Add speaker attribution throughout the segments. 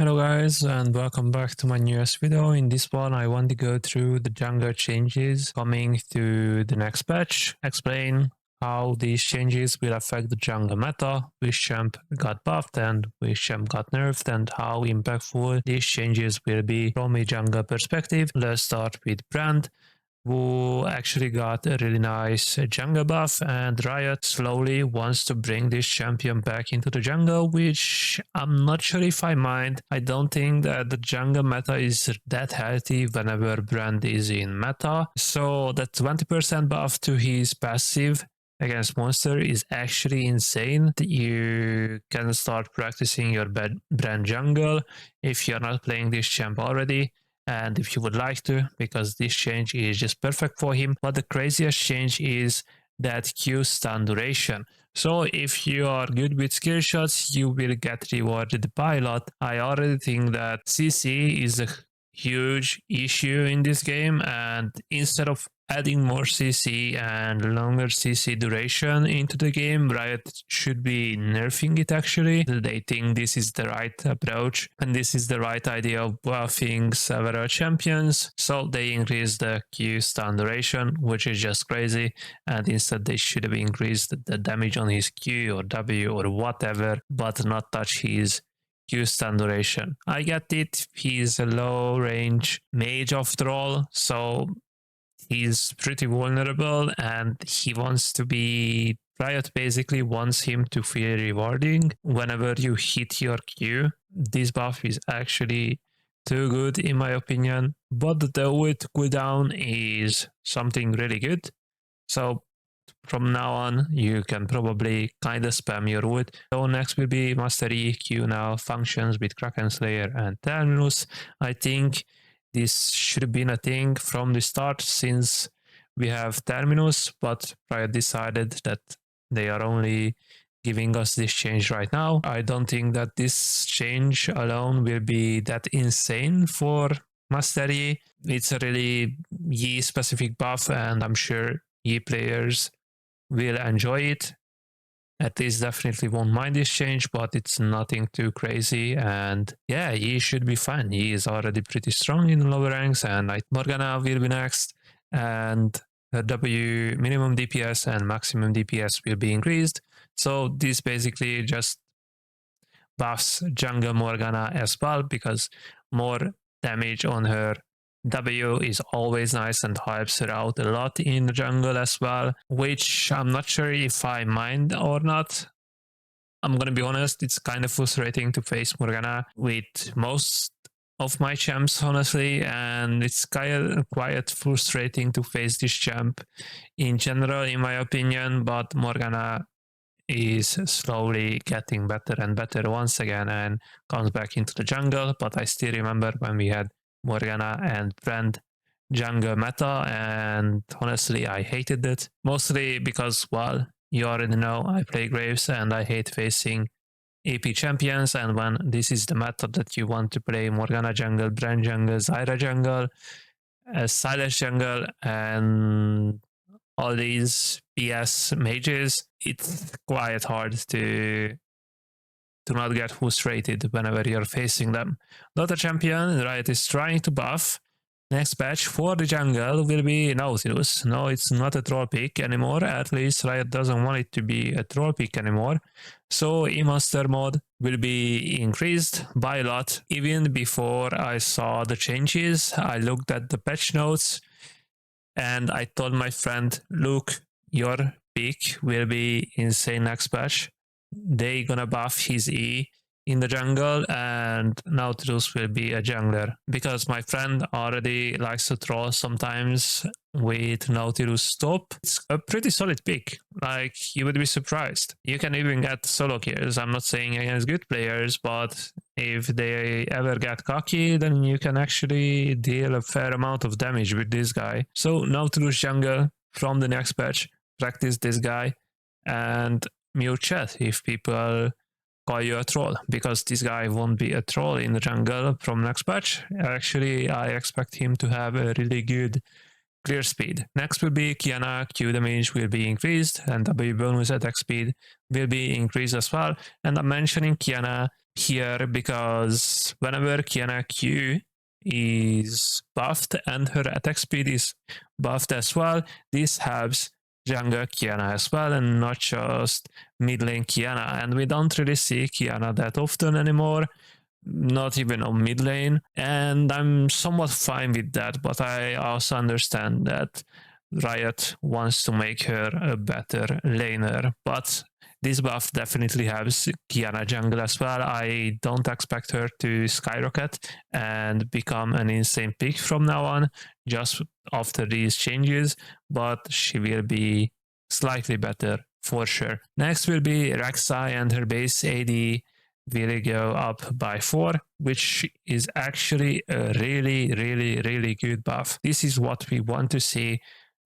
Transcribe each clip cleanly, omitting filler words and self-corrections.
Speaker 1: Hello guys and welcome back to my newest video. In this one I want to go through the jungle changes coming to the next patch, explain how these changes will affect the jungle meta, which champ got buffed and which champ got nerfed, and how impactful these changes will be from a jungle perspective. Let's start with Brand, who actually got a really nice jungle buff, and Riot slowly wants to bring this champion back into the jungle, which I'm not sure if I mind. I don't think that the jungle meta is that healthy whenever Brand is in meta, so that 20% buff to his passive against monster is actually insane. You can start practicing your Brand jungle if you're not playing this champ already, and if you would like to, because this change is just perfect for him. But the craziest change is that Q stun duration. So if you are good with skill shots, you will get rewarded by a lot. I already think that CC is a huge issue in this game, and instead of adding more CC and longer CC duration into the game, Riot should be nerfing it actually. They think this is the right approach and this is the right idea of buffing several champions, so they increase the Q stun duration, which is just crazy, and instead they should have increased the damage on his Q or W or whatever, but not touch his Q stun duration. I get it, he's a low range mage after all, so he's pretty vulnerable and he wants to be... Riot basically wants him to feel rewarding whenever you hit your Q. This buff is actually too good in my opinion, but the ult cooldown is something really good. So from now on, you can probably kind of spam your ult. So next will be Master E. Q now functions with Kraken Slayer and Terminus. I think this should have been a thing from the start since we have Terminus, but Riot decided that they are only giving us this change right now. I don't think that this change alone will be that insane for Master Yi. It's a really Yi specific buff, and I'm sure Yi players will enjoy it. At least definitely won't mind this change, but it's nothing too crazy, and yeah, he should be fine. He is already pretty strong in lower ranks, and Morgana will be next, and her W minimum DPS and maximum DPS will be increased. So this basically just buffs jungle Morgana as well, because more damage on her W is always nice and helps her out a lot in the jungle as well, which I'm not sure if I mind or not. I'm gonna be honest, it's kind of frustrating to face Morgana with most of my champs, honestly, and it's quite frustrating to face this champ in general, in my opinion, but Morgana is slowly getting better and better once again and comes back into the jungle. But I still remember when we had Morgana and Brand jungle meta, and honestly I hated it, mostly because, well, you already know I play Graves and I hate facing AP champions, and when this is the meta that you want to play Morgana jungle, Brand jungle, Zyra jungle, Silas jungle, and all these BS mages, it's quite hard to not get frustrated whenever you're facing them. Dota champion Riot is trying to buff. Next patch for the jungle will be Nautilus. No, it's not a troll pick anymore. At least Riot doesn't want it to be a troll pick anymore. So E-Monster mod will be increased by a lot. Even before I saw the changes, I looked at the patch notes and I told my friend, look, your pick will be insane next patch. They gonna buff his E in the jungle, and Nautilus will be a jungler, because my friend already likes to troll sometimes with Nautilus top. It's a pretty solid pick, like you would be surprised. You can even get solo kills. I'm not saying against good players, but if they ever get cocky, then you can actually deal a fair amount of damage with this guy. So Nautilus jungle from the next patch, practice this guy and mute chat if people call you a troll, because this guy won't be a troll in the jungle from next patch. Actually, I expect him to have a really good clear speed. Next will be Kiana. Q damage will be increased and W bonus attack speed will be increased as well. And I'm mentioning Kiana here because whenever Kiana Q is buffed and her attack speed is buffed as well, this helps jungle Kiana as well, and not just mid lane Kiana. And we don't really see Kiana that often anymore, not even on mid lane, and I'm somewhat fine with that, but I also understand that Riot wants to make her a better laner, but this buff definitely helps Kiana jungle as well. I don't expect her to skyrocket and become an insane pick from now on, just after these changes, but she will be slightly better for sure. Next will be Rek'Sai, and her base AD will go up by 4, which is actually a really good buff. This is what we want to see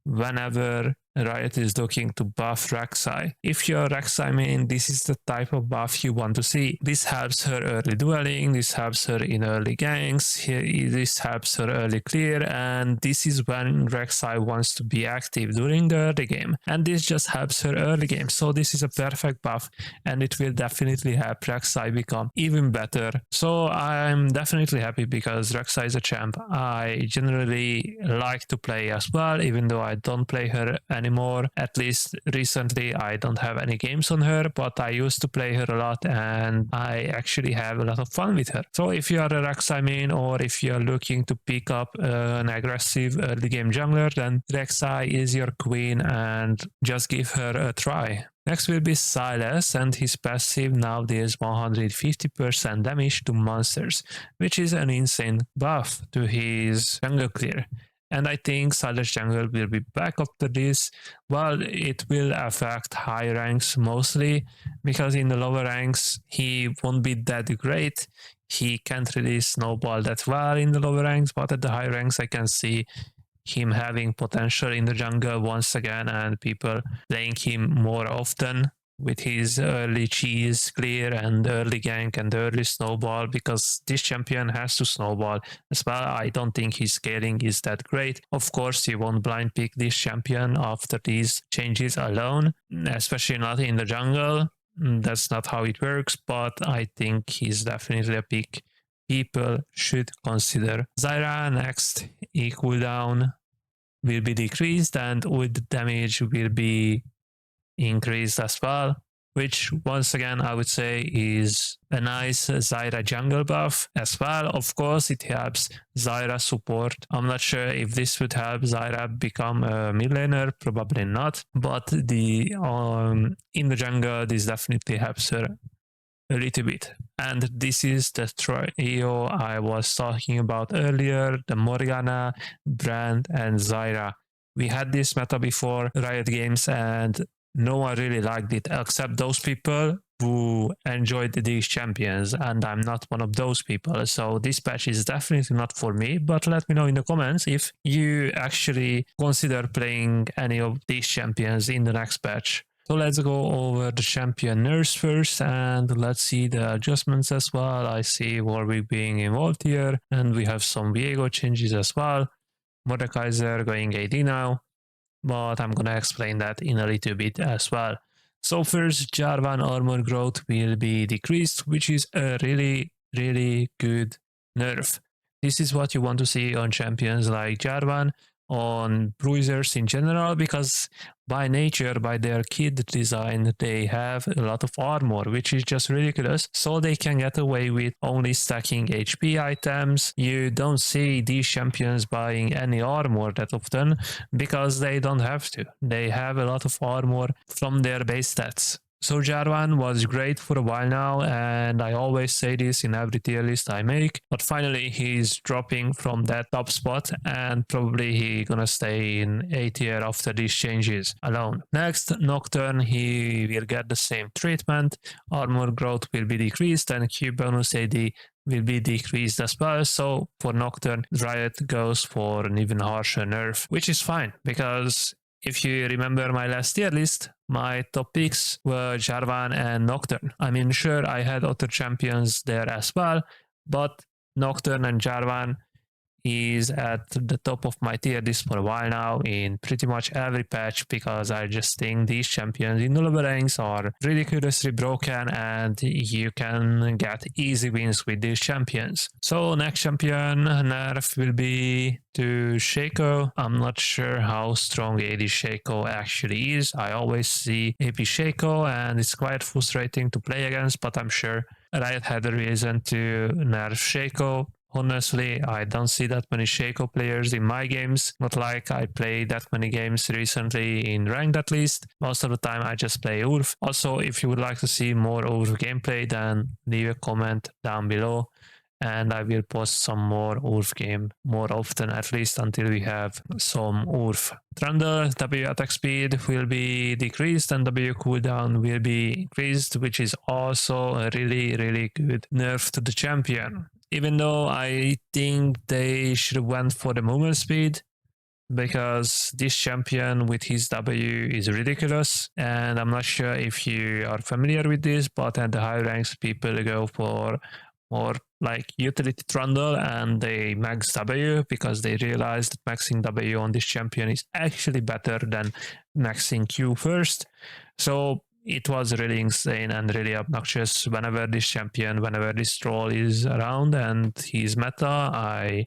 Speaker 1: whenever Riot is looking to buff Rek'Sai. If you're Rek'Sai main, this is the type of buff you want to see. This helps her early dueling, this helps her in early ganks, this helps her early clear, and this is when Rek'Sai wants to be active during the early game. And this just helps her early game, so this is a perfect buff, and it will definitely help Rek'Sai become even better. So I'm definitely happy because Rek'Sai is a champ I generally like to play as well, even though I don't play her anymore. At least recently I don't have any games on her, but I used to play her a lot and I actually have a lot of fun with her. So if you are a Rek'Sai main, or if you are looking to pick up an aggressive early game jungler, then Rek'Sai is your queen and just give her a try. Next will be Sylas, and his passive now deals 150% damage to monsters, which is an insane buff to his jungle clear. And I think Sylas jungle will be back after this. Well, it will affect high ranks mostly, because in the lower ranks he won't be that great. He can't really snowball that well in the lower ranks, but at the high ranks I can see him having potential in the jungle once again, and people playing him more often with his early cheese clear and early gank and early snowball, because this champion has to snowball as well. I don't think his scaling is that great. Of course, you won't blind pick this champion after these changes alone, especially not in the jungle. That's not how it works, but I think he's definitely a pick people should consider. Zyra next, E cooldown will be decreased and ult damage will be increased as well, which once again I would say is a nice Zyra jungle buff as well. Of course it helps Zyra support. I'm not sure if this would help Zyra become a mid laner, probably not, but the in the jungle this definitely helps her a little bit. And this is the trio I was talking about earlier, the Morgana, Brand, and Zyra. We had this meta before Riot Games and no one really liked it except those people who enjoyed these champions, and I'm not one of those people. So this patch is definitely not for me, but let me know in the comments if you actually consider playing any of these champions in the next patch. So let's go over the champion nerfs first, and let's see the adjustments as well. I see Warwick being involved here, and we have some Viego changes as well. Mordekaiser going AD now, but I'm gonna explain that in a little bit as well. So first, Jarvan armor growth will be decreased, which is a really good nerf. This is what you want to see on champions like Jarvan, on bruisers in general, because by nature, by their kit design, they have a lot of armor, which is just ridiculous. So they can get away with only stacking HP items. You don't see these champions buying any armor that often because they don't have to. They have a lot of armor from their base stats. So Jarvan was great for a while now, and I always say this in every tier list I make, but finally he's dropping from that top spot, and probably he's gonna stay in A tier after these changes alone. Next, Nocturne, he will get the same treatment, armor growth will be decreased, and Q bonus AD will be decreased as well. So for Nocturne, Riot goes for an even harsher nerf, which is fine, because if you remember my last tier list, my top picks were Jarvan and Nocturne. I mean, sure, I had other champions there as well, but Nocturne and Jarvan He's at the top of my tier list for a while now in pretty much every patch, because I just think these champions in the lower ranks are ridiculously broken and you can get easy wins with these champions. So next champion nerf will be to Shaco. I'm not sure how strong AD Shaco actually is. I always see AP Shaco and it's quite frustrating to play against, but I'm sure Riot had a reason to nerf Shaco. Honestly, I don't see that many Shaco players in my games. Not like I play that many games recently in ranked at least. Most of the time I just play Urf. Also, if you would like to see more Urf gameplay, then leave a comment down below and I will post some more Urf game more often, at least until we have some Urf. Trundle W attack speed will be decreased and W cooldown will be increased, which is also a really good nerf to the champion. Even though I think they should have went for the movement speed, because this champion with his W is ridiculous, and I'm not sure if you are familiar with this, but at the high ranks people go for more like utility Trundle and they max W because they realize that maxing W on this champion is actually better than maxing Q first. So it was really insane and really obnoxious whenever this troll is around and he's meta. I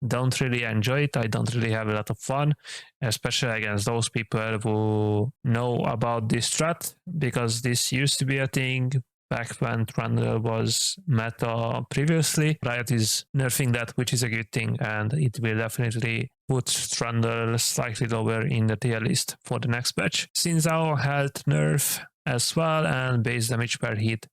Speaker 1: don't really enjoy it. I don't really have a lot of fun, especially against those people who know about this strat, because this used to be a thing back when Trundle was meta previously. Riot is nerfing that, which is a good thing, and it will definitely put Trundle slightly lower in the tier list for the next patch. Since our health nerf as well, and base damage per hit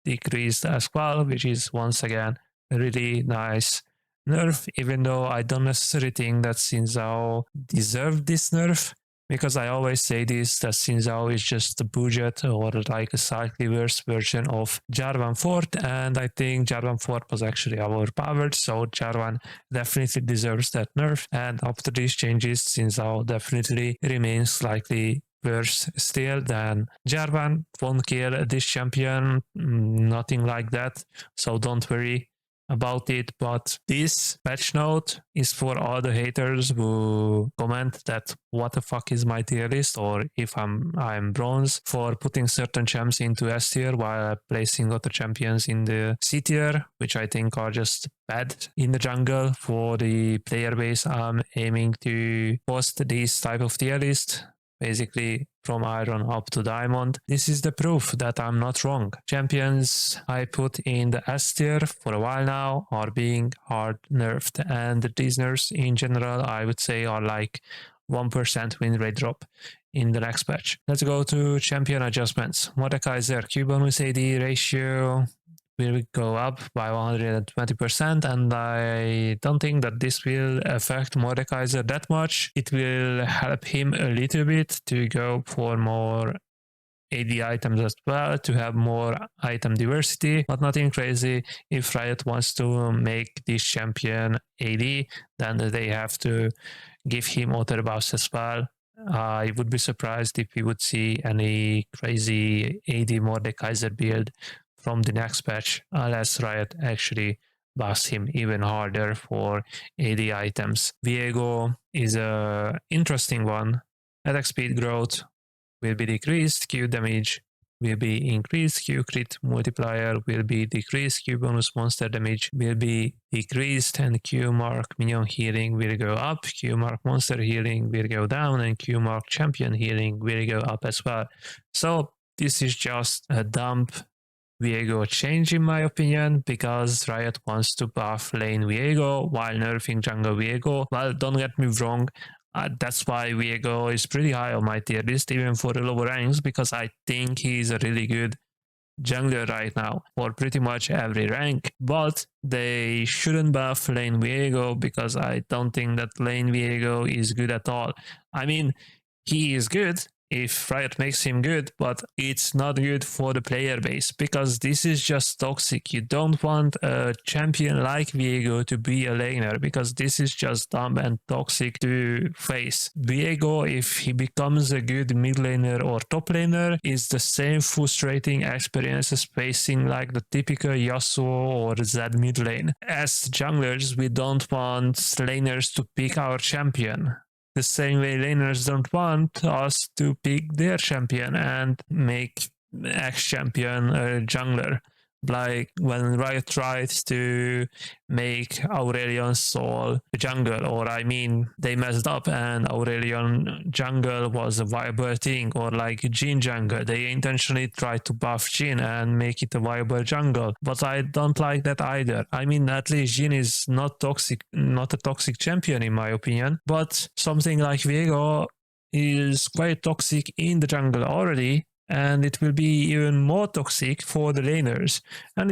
Speaker 1: decreased as well, which is once again a really nice nerf, even though I don't necessarily think that Xin Zhao deserved this nerf, because I always say this, that Xin Zhao is just a budget or like a slightly worse version of Jarvan Fort, and I think Jarvan Fort was actually overpowered, so Jarvan definitely deserves that nerf, and after these changes, Xin Zhao definitely remains slightly worse still than Jarvan. Won't kill this champion, nothing like that, so don't worry about it. But this patch note is for all the haters who comment that what the fuck is my tier list, or if I'm bronze for putting certain champs into S tier while placing other champions in the C tier, which I think are just bad in the jungle for the player base I'm aiming to post this type of tier list. Basically from Iron up to Diamond. This is the proof that I'm not wrong. Champions I put in the S tier for a while now are being hard nerfed, and these nerfs in general I would say are like 1% win rate drop in the next patch. Let's go to champion adjustments. Mordekaiser Q bonus AD ratio will go up by 120%, and I don't think that this will affect Mordekaiser that much. It will help him a little bit to go for more AD items as well, to have more item diversity, but nothing crazy. If Riot wants to make this champion AD, then they have to give him other buffs as well. I would be surprised if we would see any crazy AD Mordekaiser build from the next patch, unless Riot actually buffs him even harder for AD items. Viego is a interesting one. Attack speed growth will be decreased, Q damage will be increased, Q crit multiplier will be decreased, Q bonus monster damage will be decreased, and Q mark minion healing will go up, Q mark monster healing will go down, and Q mark champion healing will go up as well. So this is just a dump Viego change in my opinion, because Riot wants to buff lane Viego while nerfing jungle Viego. Well, don't get me wrong, that's why Viego is pretty high on my tier list, even for the lower ranks, because I think he's a really good jungler right now for pretty much every rank. But they shouldn't buff lane Viego, because I don't think that lane Viego is good at all. I mean, he is good, if Riot makes him good, but it's not good for the player base because this is just toxic. You don't want a champion like Viego to be a laner because this is just dumb and toxic to face. Viego, if he becomes a good mid laner or top laner, is the same frustrating experience as facing like the typical Yasuo or Zed mid lane. As junglers, we don't want laners to pick our champion. The same way laners don't want us to pick their champion and make X champion a jungler. Like when Riot tried to make Aurelion Sol a jungle, or I mean, they messed up and Aurelion jungle was a viable thing, or like Jhin jungle. They intentionally tried to buff Jhin and make it a viable jungle, but I don't like that either. I mean, at least Jhin is not toxic, not a toxic champion in my opinion, but something like Viego is quite toxic in the jungle already, and it will be even more toxic for the laners, and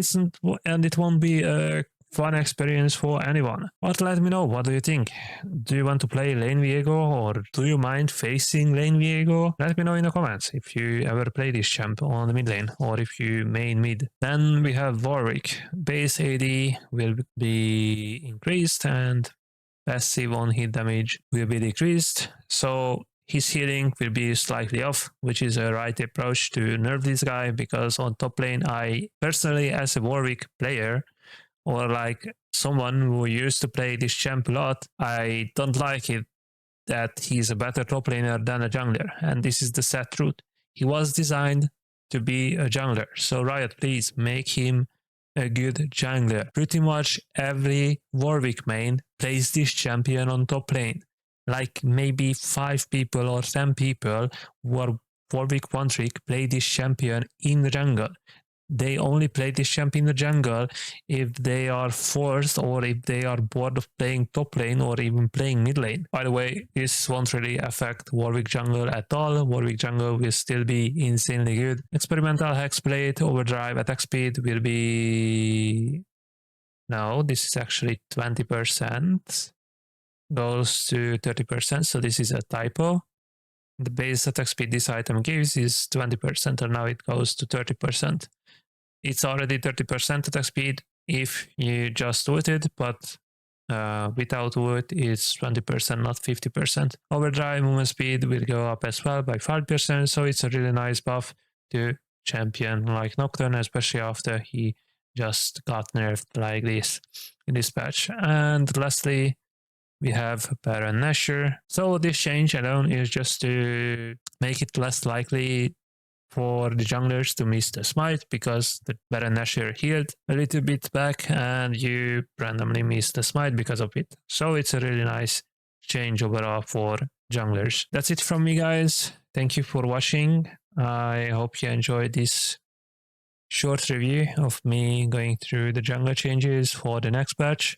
Speaker 1: it won't be a fun experience for anyone. But let me know, what do you think? Do you want to play lane Viego, or do you mind facing lane Viego? Let me know in the comments if you ever play this champ on the mid lane, or if you main mid. Then we have Warwick. Base AD will be increased and passive on hit damage will be decreased, so his healing will be slightly off, which is a right approach to nerf this guy, because on top lane, I personally, as a Warwick player, or like someone who used to play this champ a lot, I don't like it that he's a better top laner than a jungler, and this is the sad truth. He was designed to be a jungler, so Riot, please make him a good jungler. Pretty much every Warwick main plays this champion on top lane. Like maybe 5 people or 10 people who are Warwick one trick play this champion in the jungle. They only play this champion in the jungle if they are forced, or if they are bored of playing top lane or even playing mid lane. By the way, this won't really affect Warwick jungle at all. Warwick jungle will still be insanely good. Experimental Hexblade overdrive attack speed will be... No, this is actually 20%. Goes to 30%, so this is a typo. The base attack speed this item gives is 20%, and now it goes to 30%. It's already 30% attack speed if you just do it, but without it, it's 20%, not 50%. Overdrive movement speed will go up as well by 5%, so it's a really nice buff to champion like Nocturne, especially after he just got nerfed like this in this patch. And lastly, we have Baron Nashor. So this change alone is just to make it less likely for the junglers to miss the smite, because the Baron Nashor healed a little bit back and you randomly miss the smite because of it. So it's a really nice change overall for junglers. That's it from me, guys. Thank you for watching. I hope you enjoyed this short review of me going through the jungler changes for the next patch.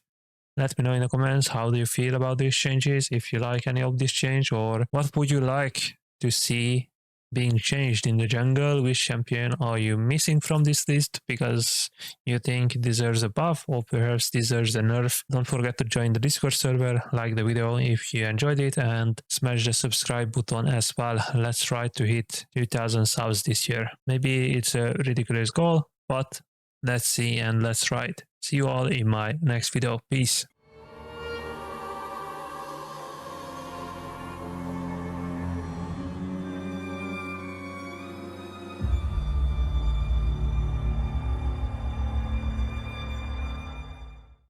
Speaker 1: Let me know in the comments, how do you feel about these changes, if you like any of this change, or what would you like to see being changed in the jungle. Which champion are you missing from this list because you think deserves a buff or perhaps deserves a nerf? Don't forget to join the Discord server, like the video if you enjoyed it, and smash the subscribe button as well. Let's try to hit 2000 subs this year. Maybe it's a ridiculous goal, but let's see and let's try it. See you all in my next video. Peace.